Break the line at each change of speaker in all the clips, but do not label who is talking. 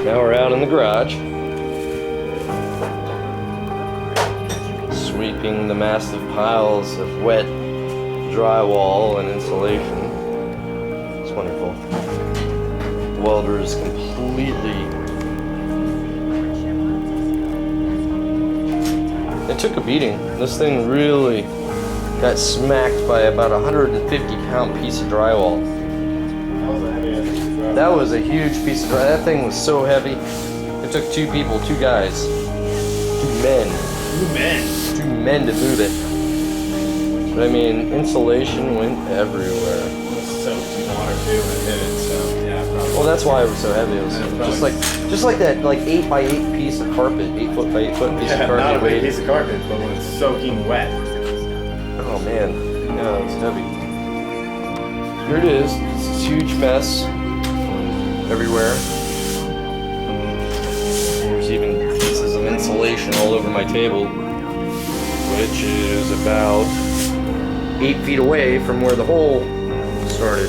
Now we're out in the garage, sweeping the massive piles of wet drywall and insulation. It's wonderful. The welder is completely... It took a beating. This thing really got smacked by about a 150-pound piece of drywall. That was a huge piece of drywall. That thing was so heavy. It took two people, two guys, two men to move it. But I mean, insulation went everywhere.
It was soaked in water too when it hit it, so yeah, probably.
Well, that's why it was so heavy. It was just like that 8 by 8 piece of carpet, 8 foot by 8 foot piece of carpet.
Not a big piece of carpet, but when it's soaking wet.
Oh man, no, it's heavy. Here it is. It's this huge mess everywhere. There's even pieces of insulation all over my table, which is about 8 feet away from where the hole started.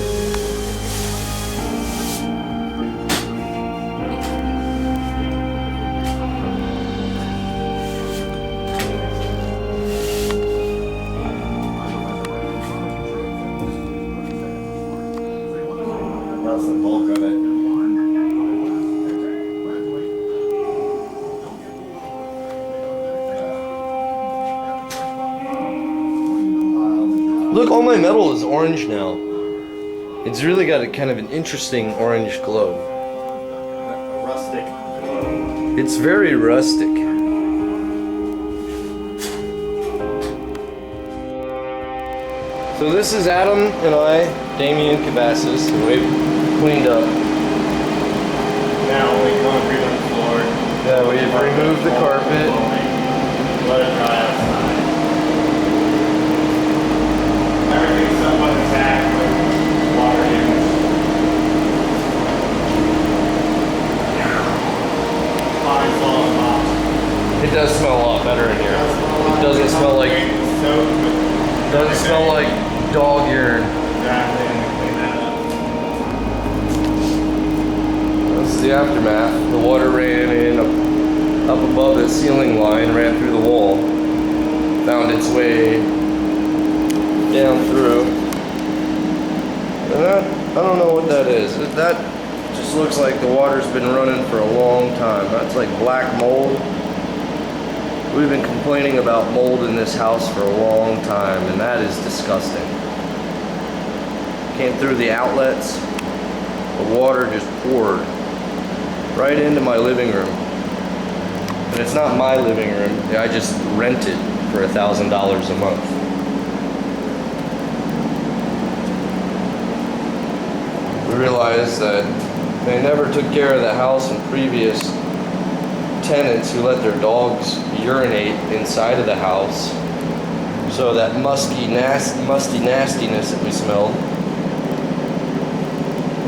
That's the bulk of it.
Look, all my metal is orange now. It's really got a kind of an interesting orange glow.
Rustic glow.
It's very rustic. So this is Adam and I, Damien Cavassis, and we've cleaned up.
Now only concrete on the floor.
Yeah, we've removed the carpet.
Let it dry outside. Everything's somewhat intact with water damage. Fine, falling off.
It does smell a lot better in here. It doesn't smell like dog urine.
Exactly, and clean that up.
This is the aftermath. The water ran in up above the ceiling line, ran through the wall, found its way down through. And that, I don't know what that is. That just looks like the water's been running for a long time. That's like black mold. We've been complaining about mold in this house for a long time, and that is disgusting. Came through the outlets, the water just poured. right into my living room. And it's not my living room. I just rent it for $1,000 a month. We realized that they never took care of the house, and previous tenants who let their dogs urinate inside of the house. So that musty nastiness that we smelled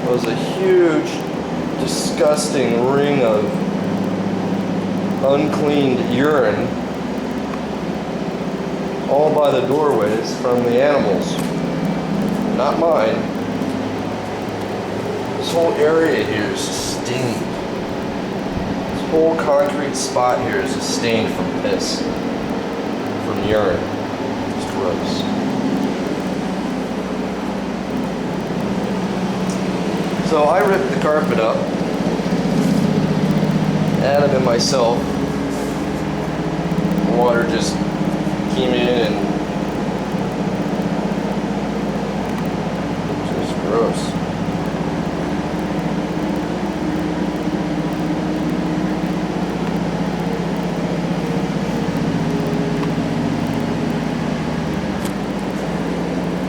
was a huge, disgusting ring of uncleaned urine all by the doorways from the animals. Not mine. This whole area here is stained. This whole concrete spot here is just stained from piss, from urine. It's gross. So I ripped the carpet up, Adam and myself. Water just came in and just gross.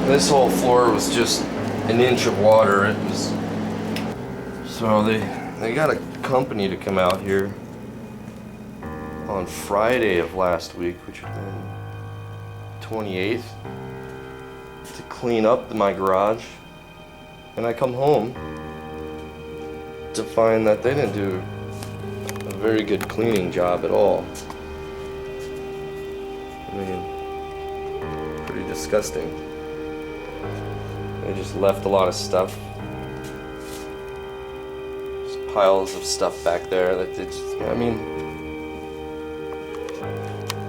This whole floor was just an inch of water. It was so they got a company to come out here on Friday of last week, which would have been 28th, to clean up my garage. And I come home to find that they didn't do a very good cleaning job at all. I mean, pretty disgusting. They just left a lot of stuff. Just piles of stuff back there that they just, I mean,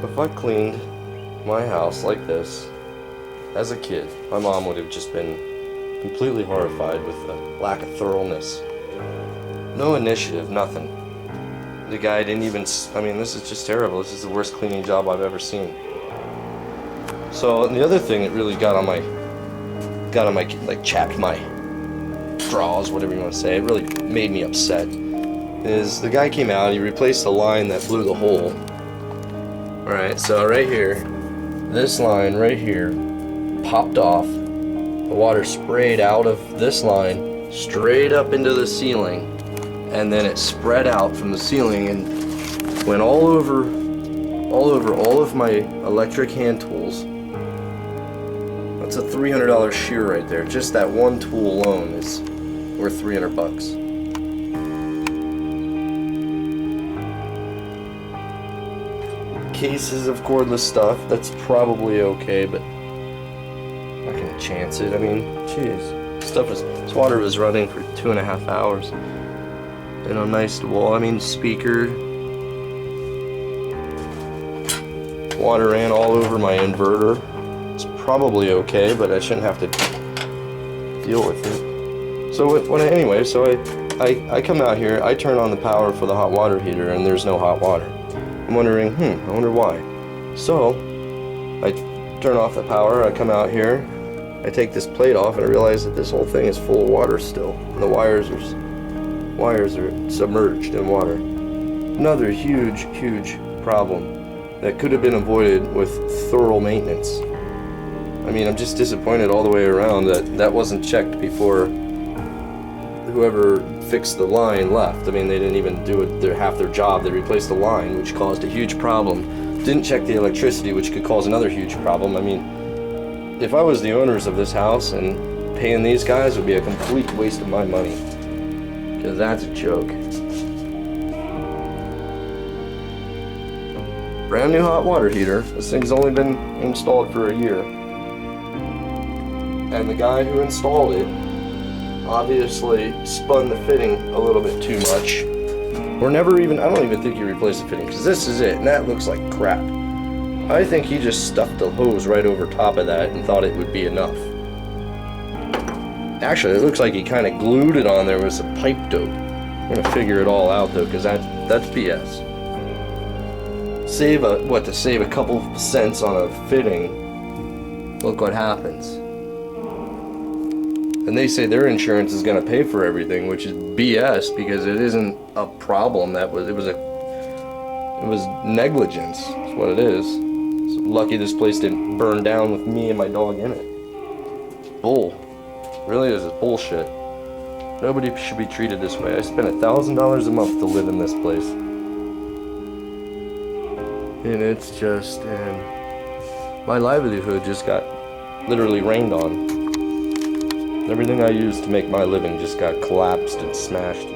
if I cleaned my house like this as a kid, my mom would have just been completely horrified with the lack of thoroughness. No initiative, nothing. The guy didn't even, I mean, this is just terrible. This is the worst cleaning job I've ever seen. So, and the other thing that really got on my, like, chapped my straws, whatever you want to say, it really made me upset, is the guy came out, he replaced the line that blew the hole. Alright, so right here, this line right here popped off. The water sprayed out of this line straight up into the ceiling, and then it spread out from the ceiling and went all over all of my electric hand tools. That's a $300 shear right there. Just that one tool alone is worth $300. Cases of cordless stuff, that's probably okay, but I'm not gonna chance it. I mean, jeez. This water was running for 2.5 hours. And a nice wall, I mean, speaker. Water ran all over my inverter. It's probably okay, but I shouldn't have to deal with it. So anyway, so I come out here, I turn on the power for the hot water heater, and there's no hot water. I'm wondering, I wonder why. So I turn off the power, I come out here, I take this plate off, and I realize that this whole thing is full of water still. And the wires are submerged in water. Another huge problem that could have been avoided with thorough maintenance. I mean, I'm just disappointed all the way around that wasn't checked before whoever fixed the line left. I mean, they didn't even do half their job. They replaced the line, which caused a huge problem. Didn't check the electricity, which could cause another huge problem. I mean, if I was the owners of this house, and paying these guys would be a complete waste of my money. Because that's a joke. Brand new hot water heater. This thing's only been installed for a year. And the guy who installed it obviously spun the fitting a little bit too much. I don't even think he replaced the fitting, because this is it, and that looks like crap. I think he just stuffed the hose right over top of that and thought it would be enough. Actually, it looks like he kind of glued it on there with some pipe dope. I'm gonna figure it all out though, because that's BS. To save a couple cents on a fitting, look what happens. And they say their insurance is going to pay for everything, which is BS because it isn't a problem. It was negligence. That's what it is. So lucky this place didn't burn down with me and my dog in it. Bull. Really is bullshit. Nobody should be treated this way. I spent $1,000 a month to live in this place. And it's just, and my livelihood just got literally rained on. Everything I used to make my living just got collapsed and smashed.